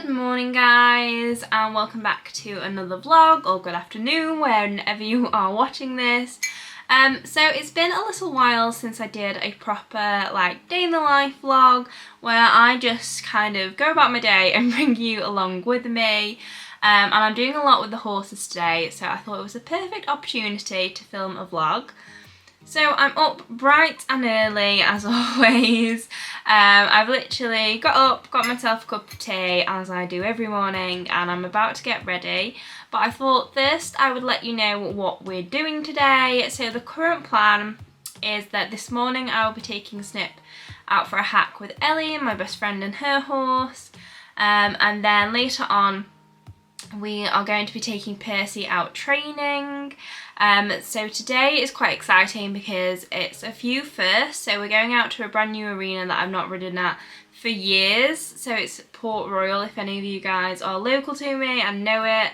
Good morning guys, and welcome back to another vlog, or good afternoon whenever you are watching this. So it's been a little while since I did a proper day in the life vlog where I just kind of go about my day and bring you along with me. And I'm doing a lot with the horses today, so I thought it was a perfect opportunity to film a vlog. So I'm up bright and early as always. I've literally got up, got myself a cup of tea as I do every morning, and I'm about to get ready. But I thought first I would let you know what we're doing today. So the current plan is that this morning I will be taking Snip out for a hack with Ellie, my best friend, and her horse. And then later on we are going to be taking Percy out training. So today is quite exciting because it's a few firsts. So we're going out to a brand new arena that I've not ridden at for years. So it's Port Royal, if any of you guys are local to me and know it.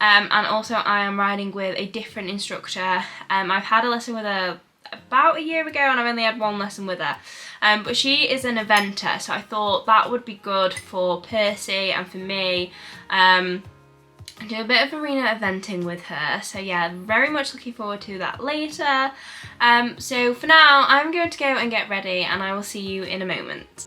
And also I am riding with a different instructor. I've had a lesson with her about a year ago and I've only had one lesson with her. But she is an eventer, so I thought that would be good for Percy and for me. Do a bit of arena eventing with her, so yeah, very much looking forward to that later. So for now I'm going to go and get ready and I will see you in a moment.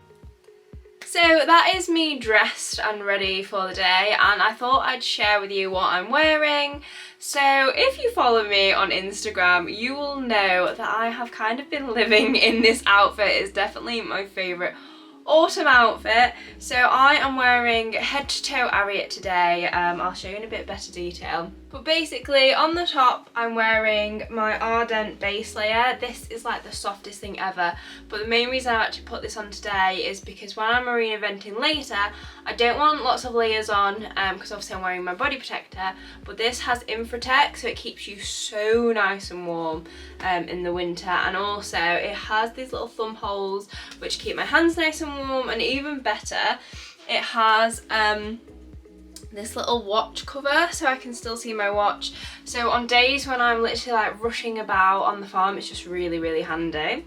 So that is me dressed and ready for the day, and I thought I'd share with you what I'm wearing. So if you follow me on Instagram, you will know that I have kind of been living in this outfit. It's definitely my favourite autumn outfit. So I am wearing head to toe Ariat today. I'll show you in a bit better detail. But basically on the top I'm wearing my Ardent base layer. This is like the softest thing ever, but the main reason I've actually put this on today is because when I'm marine eventing later I don't want lots of layers on, because obviously I'm wearing my body protector, but this has Infratech, so it keeps you so nice and warm in the winter. And also it has these little thumb holes which keep my hands nice and warm, and even better, it has this little watch cover so I can still see my watch. So on days when I'm literally rushing about on the farm, it's just really handy.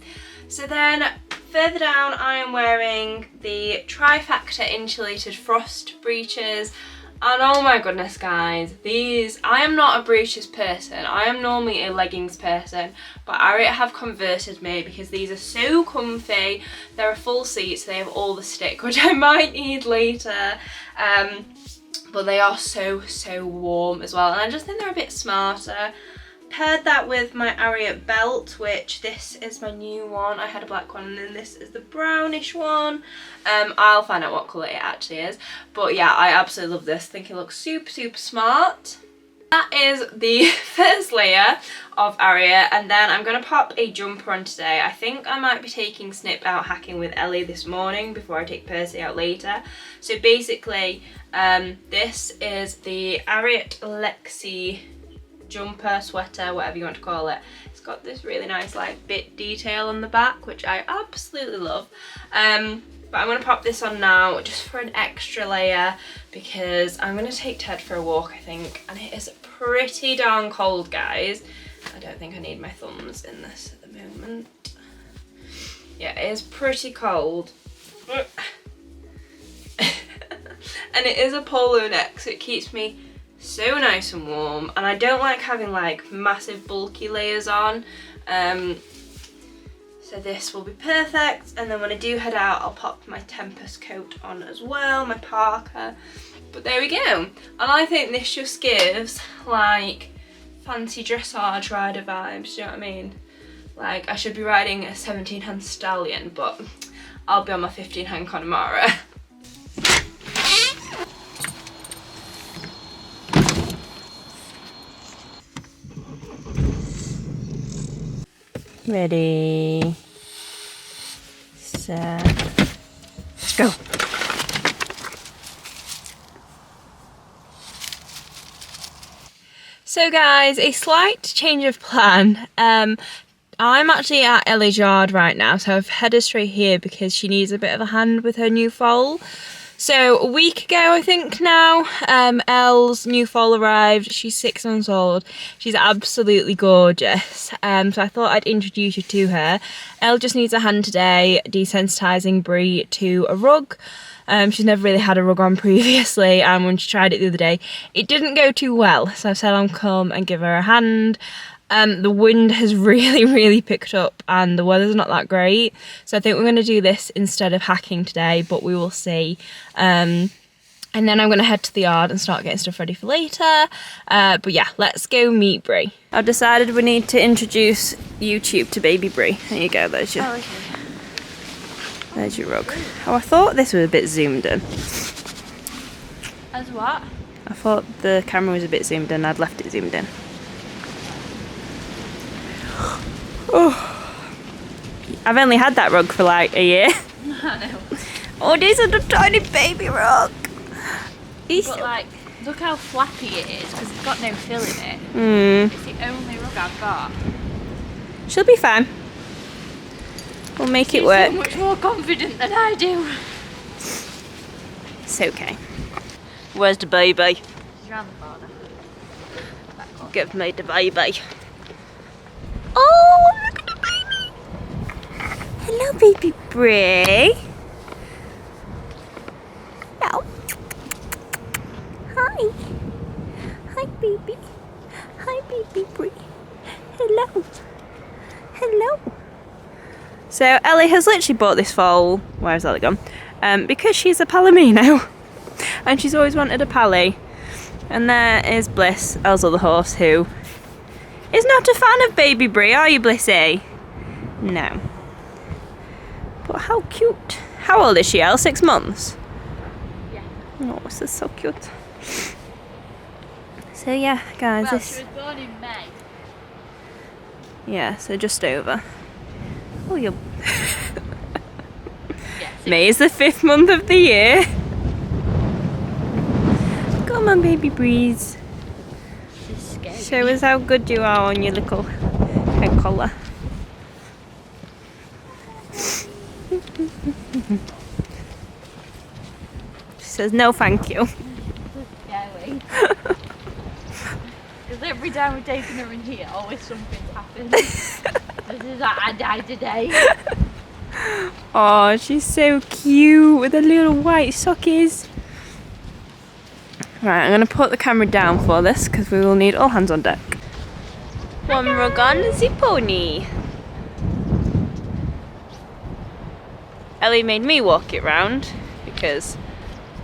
So then further down I am wearing the Trifactor insulated frost breeches. And oh my goodness guys, these, I am not a breeches person, I am normally a leggings person, but Ariat have converted me because these are so comfy. They're a full seat, so they have all the stick, which I might need later. But they are so warm as well, and I just think they're a bit smarter. Paired that with my Ariat belt, which this is my new one. I had a black one and then this is the brownish one. I'll find out what colour it actually is. But yeah, I absolutely love this. I think it looks super smart. That is the first layer of Ariat, and then I'm going to pop a jumper on today. I think I might be taking Snip out hacking with Ellie this morning before I take Percy out later. So basically this is the Ariat Lexi jumper, sweater, whatever you want to call it. It's got this really nice bit detail on the back, which I absolutely love. But I'm going to pop this on now just for an extra layer because I'm going to take Ted for a walk, I think, and it is pretty darn cold, guys. I don't think I need my thumbs in this at the moment. Yeah, it is pretty cold. And it is a polo neck, so it keeps me so nice and warm, and I don't like having massive bulky layers on. So this will be perfect, and then when I do head out I'll pop my Tempest coat on as well, my parka. But there we go, and I think this just gives fancy dressage rider vibes, do you know what I mean? I should be riding a 17-hand stallion, but I'll be on my 15-hand Connemara. Ready, set, let's go. So guys, a slight change of plan. I'm actually at Ellie's yard right now, so I've headed straight here because she needs a bit of a hand with her new foal. So a week ago, I think now, Elle's new foal arrived. She's 6 months old. She's absolutely gorgeous. So I thought I'd introduce you to her. Elle just needs a hand today, desensitising Brie to a rug. She's never really had a rug on previously, and when she tried it the other day, it didn't go too well. So I said I'll come and give her a hand. The wind has really picked up and the weather's not that great, so I think we're going to do this instead of hacking today, but we will see. And then I'm going to head to the yard and start getting stuff ready for later. But yeah, let's go meet Brie. I've decided we need to introduce YouTube to baby Brie. There you go, there's your rug. Oh, I thought this was a bit zoomed in. As what? I thought the camera was a bit zoomed in, I'd left it zoomed in. Oh, I've only had that rug for like a year. I know. Oh, this is a tiny baby rug. But like, look how flappy it is because it's got no fill in it. It's the only rug I've got. She'll be fine. We'll make it work. She's so much more confident than I do. It's okay. Where's the baby? She's around the corner. Give me the baby. Oh, look at the baby. Hello, baby Brie. Hello. Hi. Hi, baby. Hi, baby Brie. Hello. Hello. So Ellie has literally bought this foal. Where's Ellie gone? Because she's a Palomino. And she's always wanted a Pally. And there is Bliss, Elle's other horse, who is not a fan of baby Brie, are you, Blissy? No. But how cute. How old is she, Elle? 6 months? Yeah. Oh, this is so cute. So yeah, guys, Well, this... she was born in May. Yeah, so just over. Oh, you're... Yeah, May is the 5th month of the year. Come on, baby Breeze. Show us how good you are on your little head collar. She says no thank you. Scary. Because every time we're taking her in here, always something happens. This is like, I died today. Oh, she's so cute with her little white sockies. Right, I'm going to put the camera down for this because we will need all hands on deck. One rug on the pony. Ellie made me walk it round because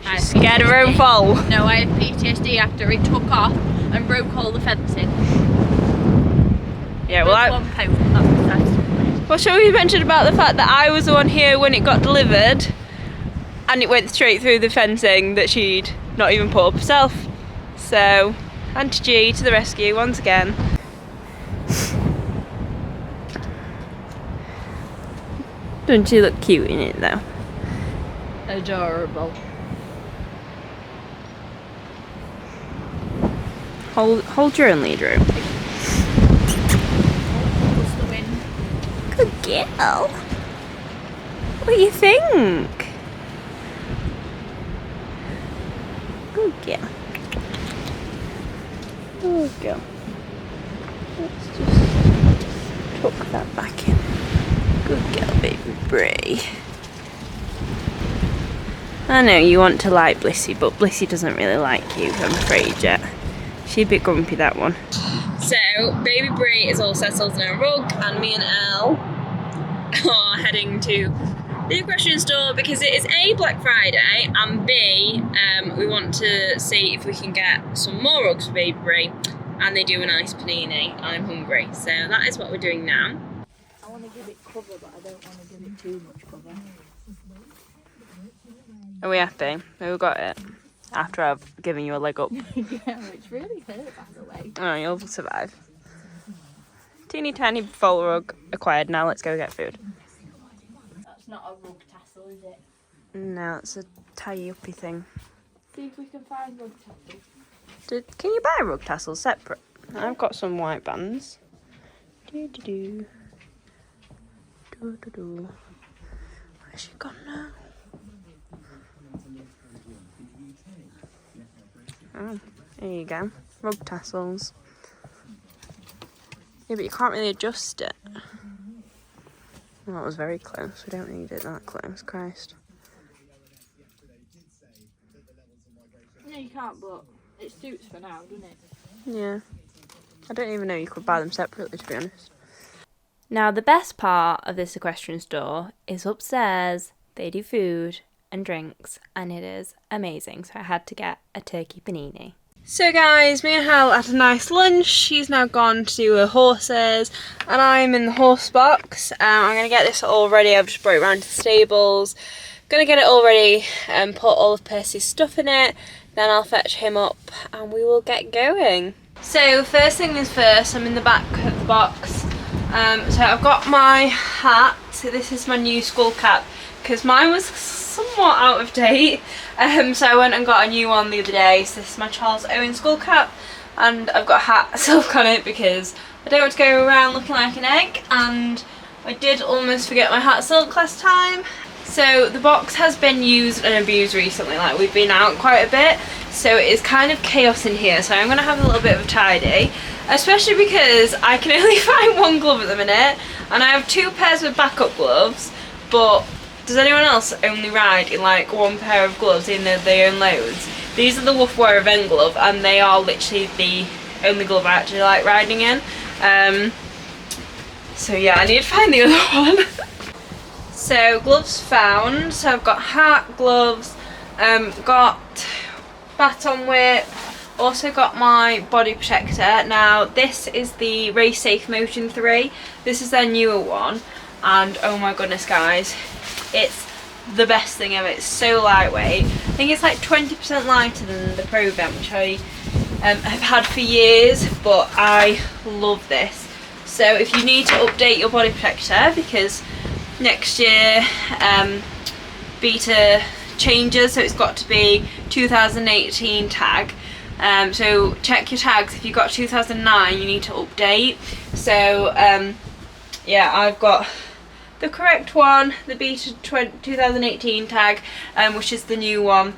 she's scared of her own foal. No, I had PTSD after it took off and broke all the fencing. Yeah, well, one post, that's the first. Well, shall we mention about the fact that I was the one here when it got delivered and it went straight through the fencing that she'd not even put up herself. So, Auntie G to the rescue once again. Don't you look cute in it though? Adorable. Hold your own lead, Drew. Good girl. What do you think? Good girl. Good girl. Let's just tuck that back in. Good girl, baby Brie. I know you want to like Blissy, but Blissy doesn't really like you, I'm afraid, yet. She's a bit grumpy, that one. So, baby Brie is all settled in her rug, and me and Elle are heading to the Equestrian Store because it is A, Black Friday, and B, we want to see if we can get some more rugs for baby Brie, and they do a nice panini. I'm hungry, so that is what we're doing now. I want to give it cover, but I don't want to give it too much cover. Are we happy? We've got it. After I've given you a leg up. Yeah, it's really hurt, by the way. Oh, you'll survive. Teeny tiny foal rug acquired. Now let's go get food. That's not a rug tassel, is it? No, it's a tie-uppy thing. See if we can find rug tassels. Can you buy rug tassels separate? I've got some white bands. Do-do-do. Do-do-do. Where's she gone now? Oh, there you go. Rub tassels. Yeah, but you can't really adjust it. Well, that was very close. We don't need it that close, Christ. No, you can't, but it suits for now, doesn't it? Yeah. I don't even know you could buy them separately, to be honest. Now, the best part of this equestrian store is upstairs. They do food and drinks, and it is amazing. So I had to get a turkey panini. So guys, me and Hal had a nice lunch. She's now gone to do her horses, and I'm in the horse box. I'm going to get this all ready. I've just brought it around to the stables. Going to get it all ready and put all of Percy's stuff in it. Then I'll fetch him up and we will get going. So first thing is first, I'm in the back of the box. So I've got my hat. So this is my new skull cap because mine was somewhat out of date. So I went and got a new one the other day. So this is my Charles Owen skull cap, and I've got a hat silk on it because I don't want to go around looking like an egg, and I did almost forget my hat silk last time. So the box has been used and abused recently, like we've been out quite a bit, so it is kind of chaos in here. So I'm going to have a little bit of a tidy, especially because I can only find one glove at the minute, and I have 2 pairs of backup gloves. But does anyone else only ride in like one pair of gloves even though they own loads? These are the Woofwear event glove, and they are literally the only glove I actually like riding in. So yeah, I need to find the other one. So gloves found. So I've got hat, gloves, got baton whip, also got my body protector. Now this is the Race Safe Motion 3. This is their newer one, and oh my goodness guys, it's the best thing ever. It's so lightweight. I think it's like 20% lighter than the Pro Vent, which I have had for years, but I love this. So if you need to update your body protector, because next year beta changes, so it's got to be 2018 tag. So check your tags. If you've got 2009, you need to update. So yeah, I've got the correct one, the beta 2018 tag, which is the new one.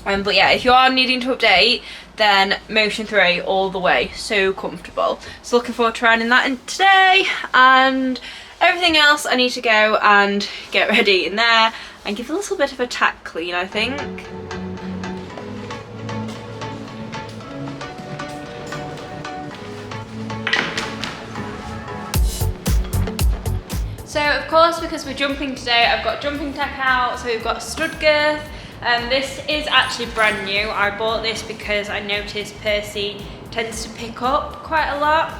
But yeah, if you are needing to update, then Motion 3 all the way. So comfortable. So looking forward to riding that in today, and everything else I need to go and get ready in there and give a little bit of a tack clean, I think. So of course, because we're jumping today, I've got jumping tack out. So we've got stud girth. This is actually brand new. I bought this because I noticed Percy tends to pick up quite a lot.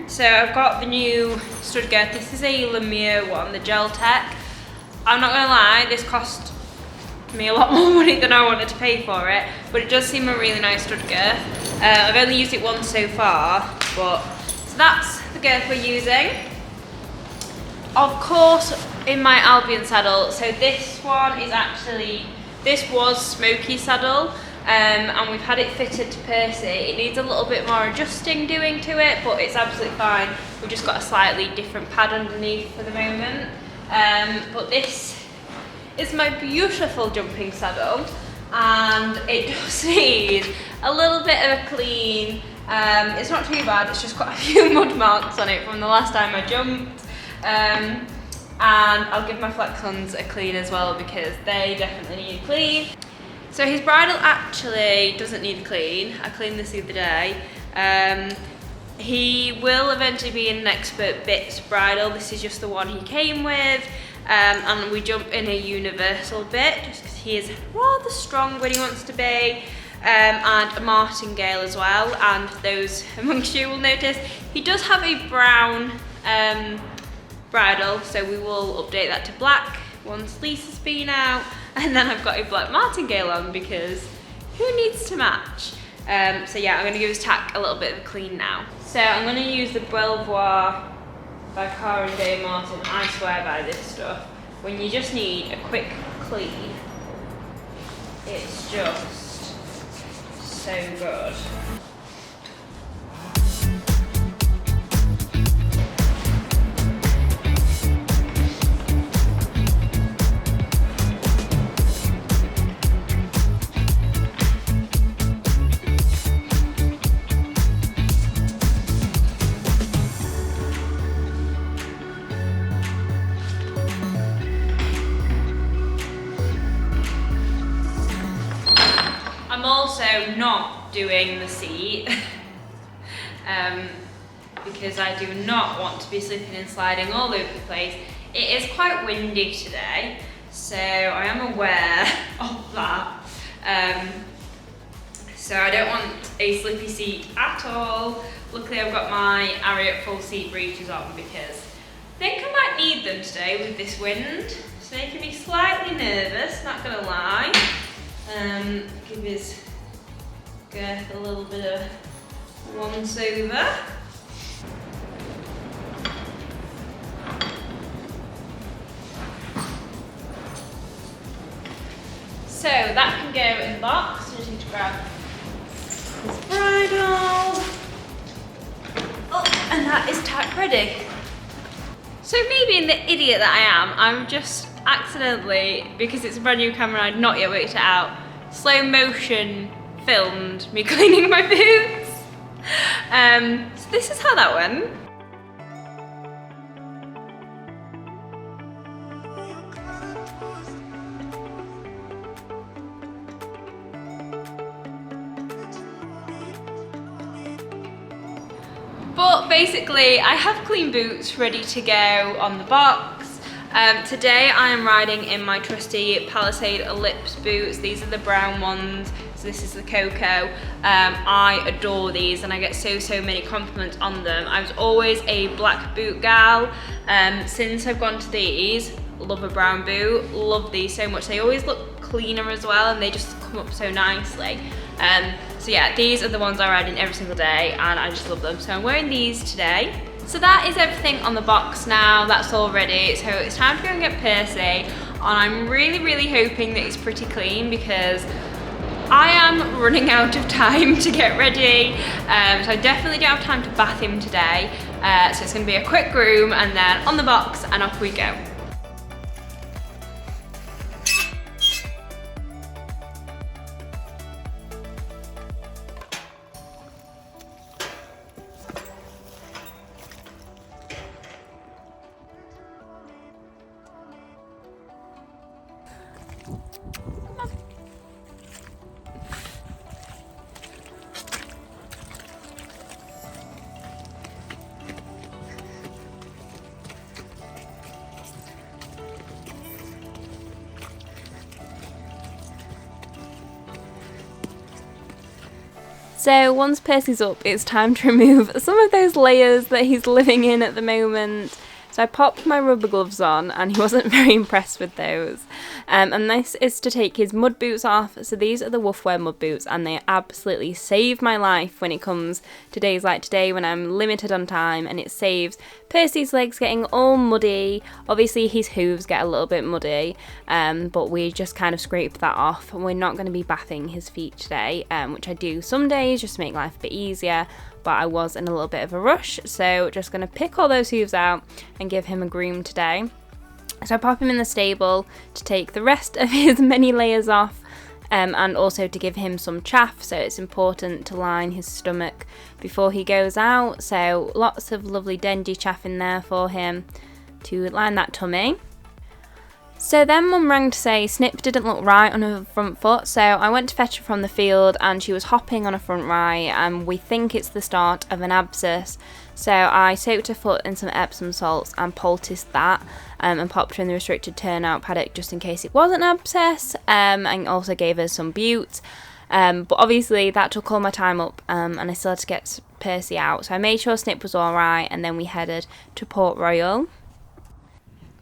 So I've got the new stud girth. This is a Lemire one, the Gel Tech. I'm not gonna lie, this cost me a lot more money than I wanted to pay for it, but it does seem a really nice stud girth. I've only used it once so far, but so that's the girth we're using. Of course, in my Albion saddle, so this one is actually, this was Smoky saddle, and we've had it fitted to Percy. It needs a little bit more adjusting doing to it, but it's absolutely fine. We've just got a slightly different pad underneath for the moment. But this is my beautiful jumping saddle, and it does need a little bit of a clean. It's not too bad, it's just got a few mud marks on it from the last time I jumped. And I'll give my Flexons a clean as well because they definitely need a clean. So his bridle actually doesn't need a clean. I cleaned this the other day. He will eventually be an Expert Bits bridle. This is just the one he came with. And we jump in a universal bit just because he is rather strong when he wants to be. And a martingale as well. And those amongst you will notice he does have a brown bridle, so we will update that to black once Lisa's been out, and then I've got a black martingale on because who needs to match? So yeah, I'm going to give his tack a little bit of a clean now. So I'm going to use the Belvoir by Cara and Dave Martin. I swear by this stuff. When you just need a quick clean, it's just so good. I'm also not doing the seat because I do not want to be slipping and sliding all over the place. It is quite windy today, so I am aware of that. So I don't want a slippy seat at all. Luckily I've got my Ariat full seat breeches on because I think I might need them today with this wind. So they can be slightly nervous, not gonna lie. Give his girth a little bit of once over. So that can go in the box. I just need to grab his bridle. Oh, and that is tack ready. So me being the idiot that I am, I'm just accidentally, because it's a brand new camera and I'd not yet worked it out, slow motion filmed me cleaning my boots. So this is how that went. But basically, I have clean boots ready to go on the box. Today I am riding in my trusty Palisade Ellipse boots. These are the brown ones, so this is the cocoa. I adore these and I get so many compliments on them. I was always a black boot gal. Since I've gone to these, love a brown boot, love these so much. They always look cleaner as well and they just come up so nicely. So yeah, these are the ones I ride in every single day and I just love them. So I'm wearing these today. So that is everything on the box now, that's all ready. So it's time to go and get Percy. And I'm really hoping that it's pretty clean because I am running out of time to get ready. So I definitely don't have time to bath him today. So it's gonna be a quick groom and then on the box and off we go. So once Percy's up, it's time to remove some of those layers that he's living in at the moment. So I popped my rubber gloves on and he wasn't very impressed with those. And this is to take his mud boots off. So these are the Woofwear mud boots and they absolutely save my life when it comes to days like today when I'm limited on time, and it saves Percy's legs getting all muddy. Obviously his hooves get a little bit muddy, but we just kind of scrape that off. We're not going to be bathing his feet today, which I do some days just to make life a bit easier. But I was in a little bit of a rush, so just going to pick all those hooves out and give him a groom today. So I pop him in the stable to take the rest of his many layers off, and also to give him some chaff, so it's important to line his stomach before he goes out. So lots of lovely Dendy chaff in there for him to line that tummy. So then Mum rang to say Snip didn't look right on her front foot, so I went to fetch her from the field and she was hopping on her front right and we think it's the start of an abscess. So I soaked her foot in some Epsom salts and poulticed that, and popped her in the restricted turnout paddock just in case it was an abscess, and also gave her some bute. But obviously that took all my time up, and I still had to get Percy out. So I made sure Snip was alright and then we headed to Port Royal.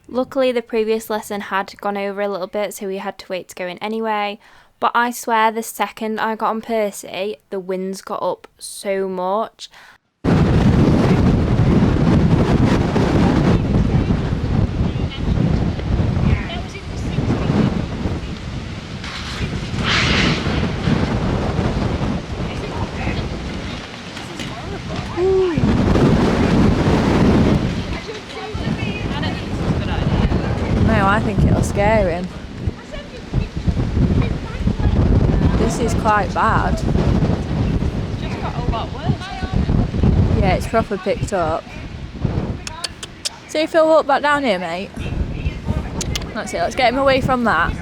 Luckily the previous lesson had gone over a little bit, so we had to wait to go in anyway. But I swear the second I got on Percy, the winds got up so much. I think it'll scare him. This is quite bad. It's just got a lot worse. Yeah, it's proper picked up. See if he'll walk back down here, mate. That's it, let's get him away from that.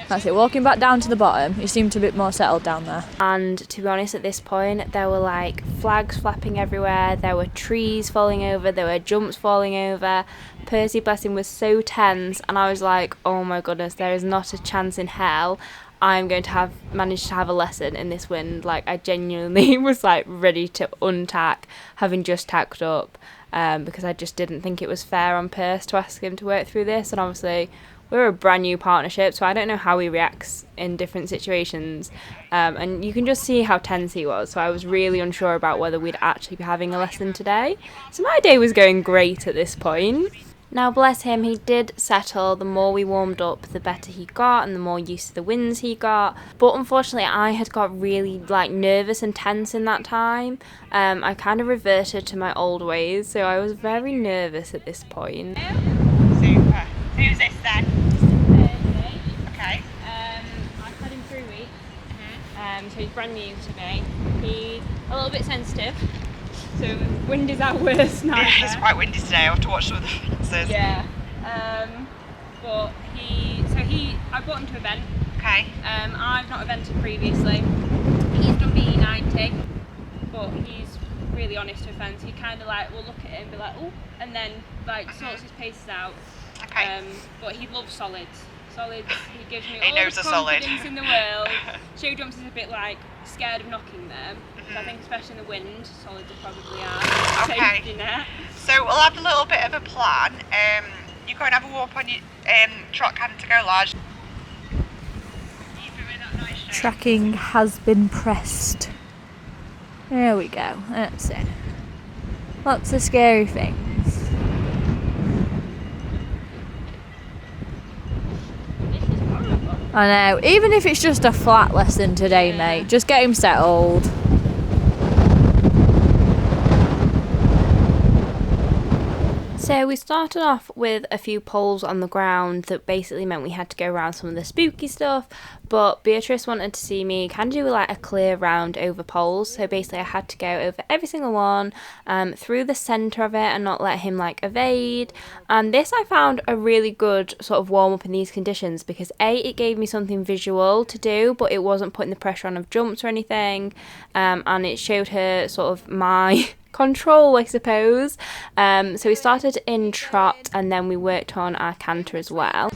That's it, walking back down to the bottom. You seemed a bit more settled down there. And to be honest, at this point, there were like flags flapping everywhere, there were trees falling over, there were jumps falling over. Percy, bless him, was so tense, and I was like, oh my goodness, there is not a chance in hell I'm going to manage to have a lesson in this wind. Like, I genuinely was like ready to untack, having just tacked up, because I just didn't think it was fair on Percy to ask him to work through this. And obviously we're a brand new partnership, so I don't know how he reacts in different situations, and you can just see how tense he was. So I was really unsure about whether we'd actually be having a lesson today. So my day was going great at this point. Now, bless him, he did settle. The more we warmed up, the better he got, and the more used to the winds he got. But unfortunately, I had got really like nervous and tense in that time. I kind of reverted to my old ways, so I was very nervous at this point. Super. Who's this then? Okay. I've had him 3 weeks, so he's brand new to me. He's a little bit sensitive. So wind is our worst nightmare. Yeah, it's quite windy today. I have to watch some of the fences. Yeah. But I brought him to event. Okay. I've not evented previously. He's done BE90, but he's really honest to events. He kind of like will look at it and be like, oh, and then like sorts his paces out. Okay. But he loves solids. He gives me He all knows the a solid. confidence in the world. Show jumps is a bit like scared of knocking them. So I think especially in the wind, solids are probably our safety net. So we'll have a little bit of a plan. You go and have a walk on your trot can to go large. Tracking has been pressed. There we go, that's it. Lots of scary things. I know, even if it's just a flat lesson today, mate, just get him settled. So we started off with a few poles on the ground that basically meant we had to go around some of the spooky stuff, but Beatrice wanted to see me kind of do like a clear round over poles, so basically I had to go over every single one, through the centre of it and not let him like evade. And this I found a really good sort of warm up in these conditions because A, it gave me something visual to do, but it wasn't putting the pressure on of jumps or anything, and it showed her sort of my control, I suppose. So we started in trot and then we worked on our canter as well.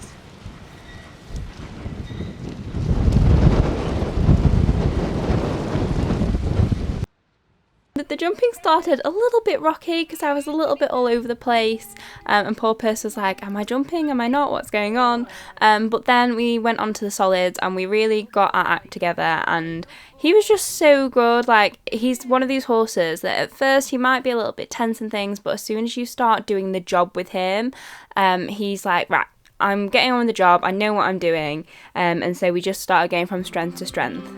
The jumping started a little bit rocky because I was a little bit all over the place, and poor Percy was like, am I jumping, am I not, what's going on? But then we went on to the solids and we really got our act together, and he was just so good. Like, he's one of these horses that at first he might be a little bit tense and things, but as soon as you start doing the job with him, he's like, right, I'm getting on with the job, I know what I'm doing, and so we just started going from strength to strength.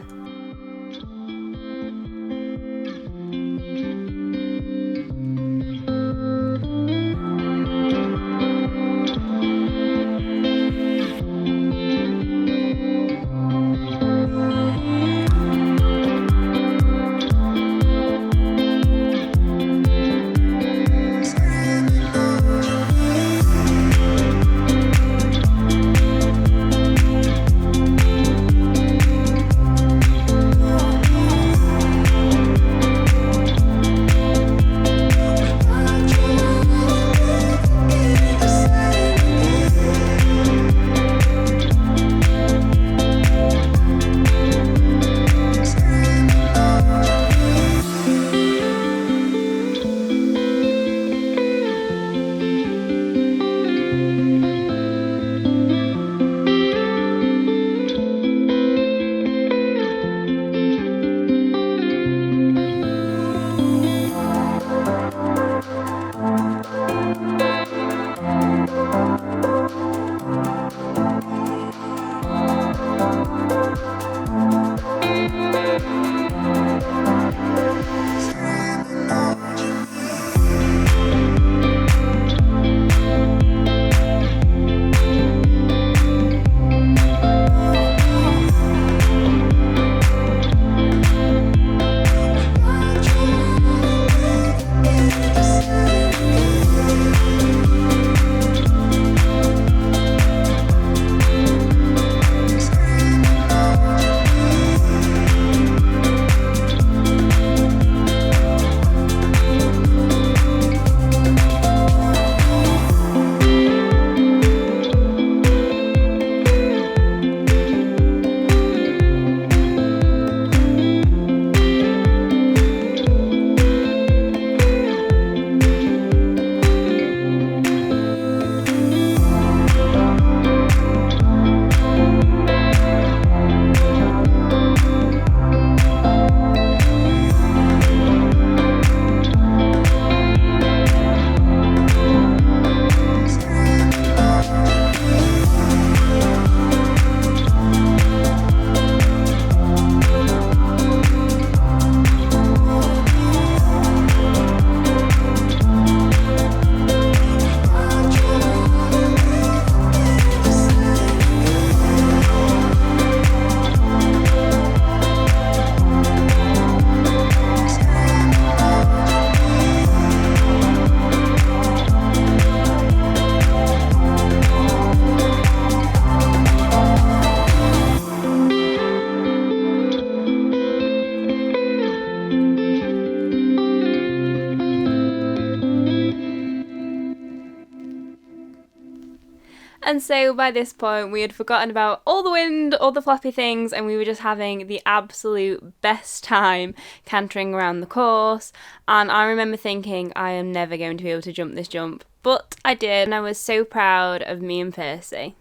And so by this point we had forgotten about all the wind, all the floppy things, and we were just having the absolute best time cantering around the course. And I remember thinking, I am never going to be able to jump this jump, but I did, and I was so proud of me and Percy.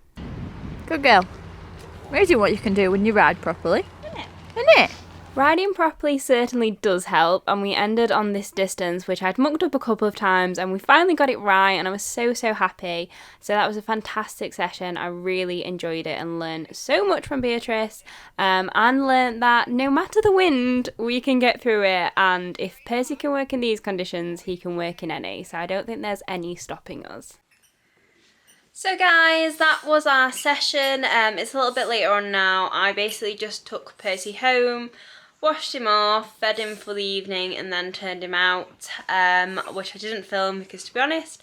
Good girl. Amazing what you can do when you ride properly. Isn't it? Riding properly certainly does help, and we ended on this distance which I'd mucked up a couple of times, and we finally got it right, and I was so happy. So that was a fantastic session. I really enjoyed it and learned so much from Beatrice, and learned that no matter the wind we can get through it, and if Percy can work in these conditions he can work in any, so I don't think there's any stopping us. So guys, that was our session. It's a little bit later on now. I basically just took Percy home, washed him off, fed him for the evening, and then turned him out, which I didn't film because, to be honest,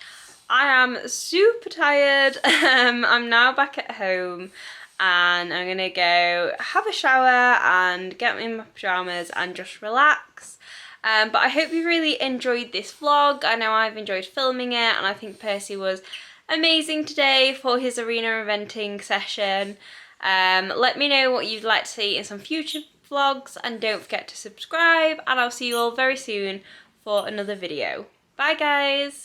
I am super tired. I'm now back at home and I'm gonna go have a shower and get in my pyjamas and just relax. But I hope you really enjoyed this vlog. I know I've enjoyed filming it, and I think Percy was amazing today for his arena eventing session. Let me know what you'd like to see in some future vlogs, and don't forget to subscribe, and I'll see you all very soon for another video. Bye guys!